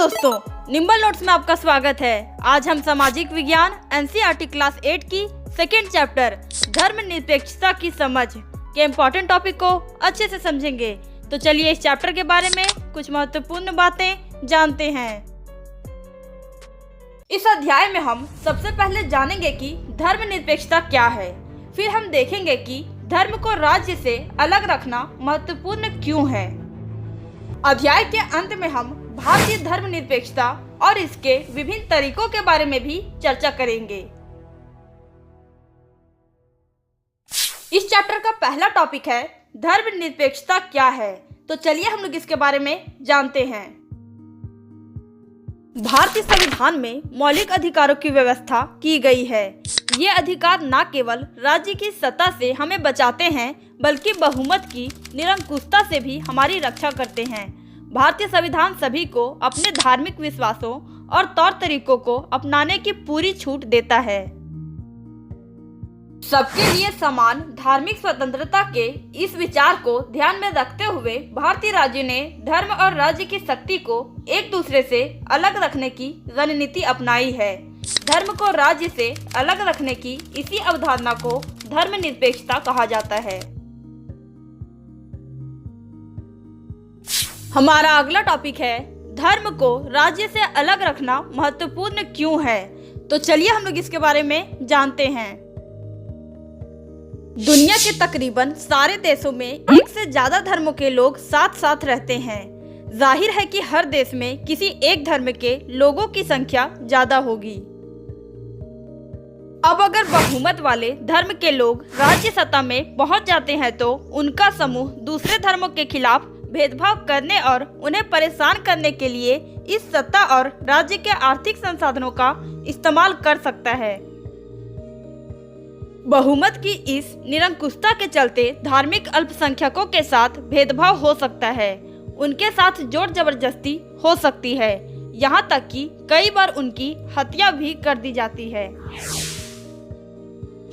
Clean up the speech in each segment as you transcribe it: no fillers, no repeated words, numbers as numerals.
दोस्तों, nimble notes में आपका स्वागत है। आज हम सामाजिक विज्ञान एनसीईआरटी क्लास 8 की सेकेंड चैप्टर धर्मनिरपेक्षता की समझ के इम्पोर्टेंट टॉपिक को अच्छे से समझेंगे। तो चलिए इस चैप्टर के बारे में कुछ महत्वपूर्ण बातें जानते हैं। इस अध्याय में हम सबसे पहले जानेंगे कि धर्मनिरपेक्षता क्या है। फिर हम देखेंगे कि धर्म को राज्य से अलग रखना महत्वपूर्ण क्यों है। अध्याय के अंत में हम भारतीय धर्मनिरपेक्षता और इसके विभिन्न तरीकों के बारे में भी चर्चा करेंगे। इस चैप्टर का पहला टॉपिक है धर्मनिरपेक्षता क्या है। तो चलिए हम लोग इसके बारे में जानते हैं। भारतीय संविधान में मौलिक अधिकारों की व्यवस्था की गई है। ये अधिकार न केवल राज्य की सत्ता से हमें बचाते हैं, बल्कि बहुमत की निरंकुशता से भी हमारी रक्षा करते हैं। भारतीय संविधान सभी को अपने धार्मिक विश्वासों और तौर तरीकों को अपनाने की पूरी छूट देता है। सबके लिए समान धार्मिक स्वतंत्रता के इस विचार को ध्यान में रखते हुए भारतीय राज्य ने धर्म और राज्य की शक्ति को एक दूसरे से अलग रखने की रणनीति अपनाई है। धर्म को राज्य से अलग रखने की इसी अवधारणा को धर्मनिरपेक्षता कहा जाता है। हमारा अगला टॉपिक है धर्म को राज्य से अलग रखना महत्वपूर्ण क्यों है। तो चलिए हम लोग इसके बारे में जानते हैं। दुनिया के तकरीबन सारे देशों में एक से ज्यादा धर्मों के लोग साथ साथ रहते हैं। जाहिर है कि हर देश में किसी एक धर्म के लोगों की संख्या ज्यादा होगी। अब अगर बहुमत वाले धर्म के लोग राज्य सत्ता में पहुंच जाते हैं तो उनका समूह दूसरे धर्मों के खिलाफ भेदभाव करने और उन्हें परेशान करने के लिए इस सत्ता और राज्य के आर्थिक संसाधनों का इस्तेमाल कर सकता है। बहुमत की इस निरंकुशता के चलते धार्मिक अल्पसंख्यकों के साथ भेदभाव हो सकता है, उनके साथ जोर जबरदस्ती हो सकती है, यहाँ तक कि कई बार उनकी हत्या भी कर दी जाती है।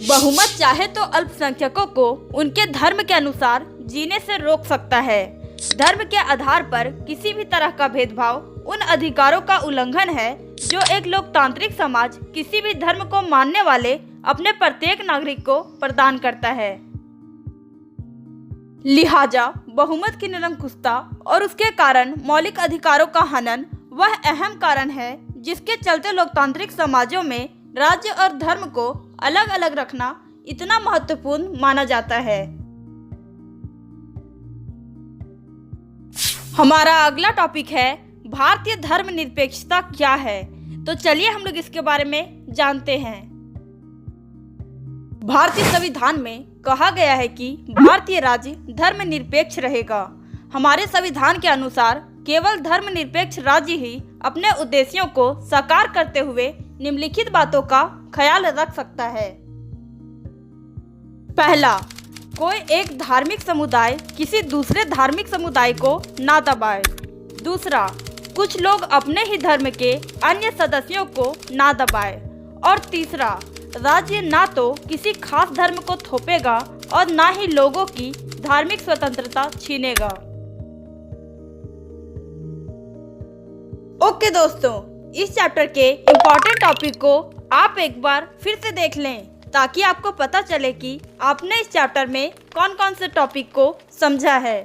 बहुमत चाहे तो अल्पसंख्यकों को उनके धर्म के अनुसार जीने से रोक सकता है। धर्म के आधार पर किसी भी तरह का भेदभाव उन अधिकारों का उल्लंघन है जो एक लोकतांत्रिक समाज किसी भी धर्म को मानने वाले अपने प्रत्येक नागरिक को प्रदान करता है। लिहाजा बहुमत की निरंकुशता और उसके कारण मौलिक अधिकारों का हनन वह अहम कारण है जिसके चलते लोकतांत्रिक समाजों में राज्य और धर्म को अलग अलग रखना इतना महत्वपूर्ण माना जाता है। हमारा अगला टॉपिक है भारतीय धर्मनिरपेक्षता क्या है। तो चलिए हम लोग इसके बारे में जानते हैं। भारतीय संविधान में कहा गया है कि भारतीय राज्य धर्मनिरपेक्ष रहेगा। हमारे संविधान के अनुसार केवल धर्मनिरपेक्ष राज्य ही अपने उद्देश्यों को साकार करते हुए निम्नलिखित बातों का ख्याल रख सकता है। पहला, कोई एक धार्मिक समुदाय किसी दूसरे धार्मिक समुदाय को ना दबाए। दूसरा, कुछ लोग अपने ही धर्म के अन्य सदस्यों को ना दबाए। और तीसरा, राज्य ना तो किसी खास धर्म को थोपेगा और ना ही लोगों की धार्मिक स्वतंत्रता छीनेगा। ओके दोस्तों, इस चैप्टर के इम्पोर्टेंट टॉपिक को आप एक बार फिर से देख लें ताकि आपको पता चले कि आपने इस चैप्टर में कौन कौन से टॉपिक को समझा है।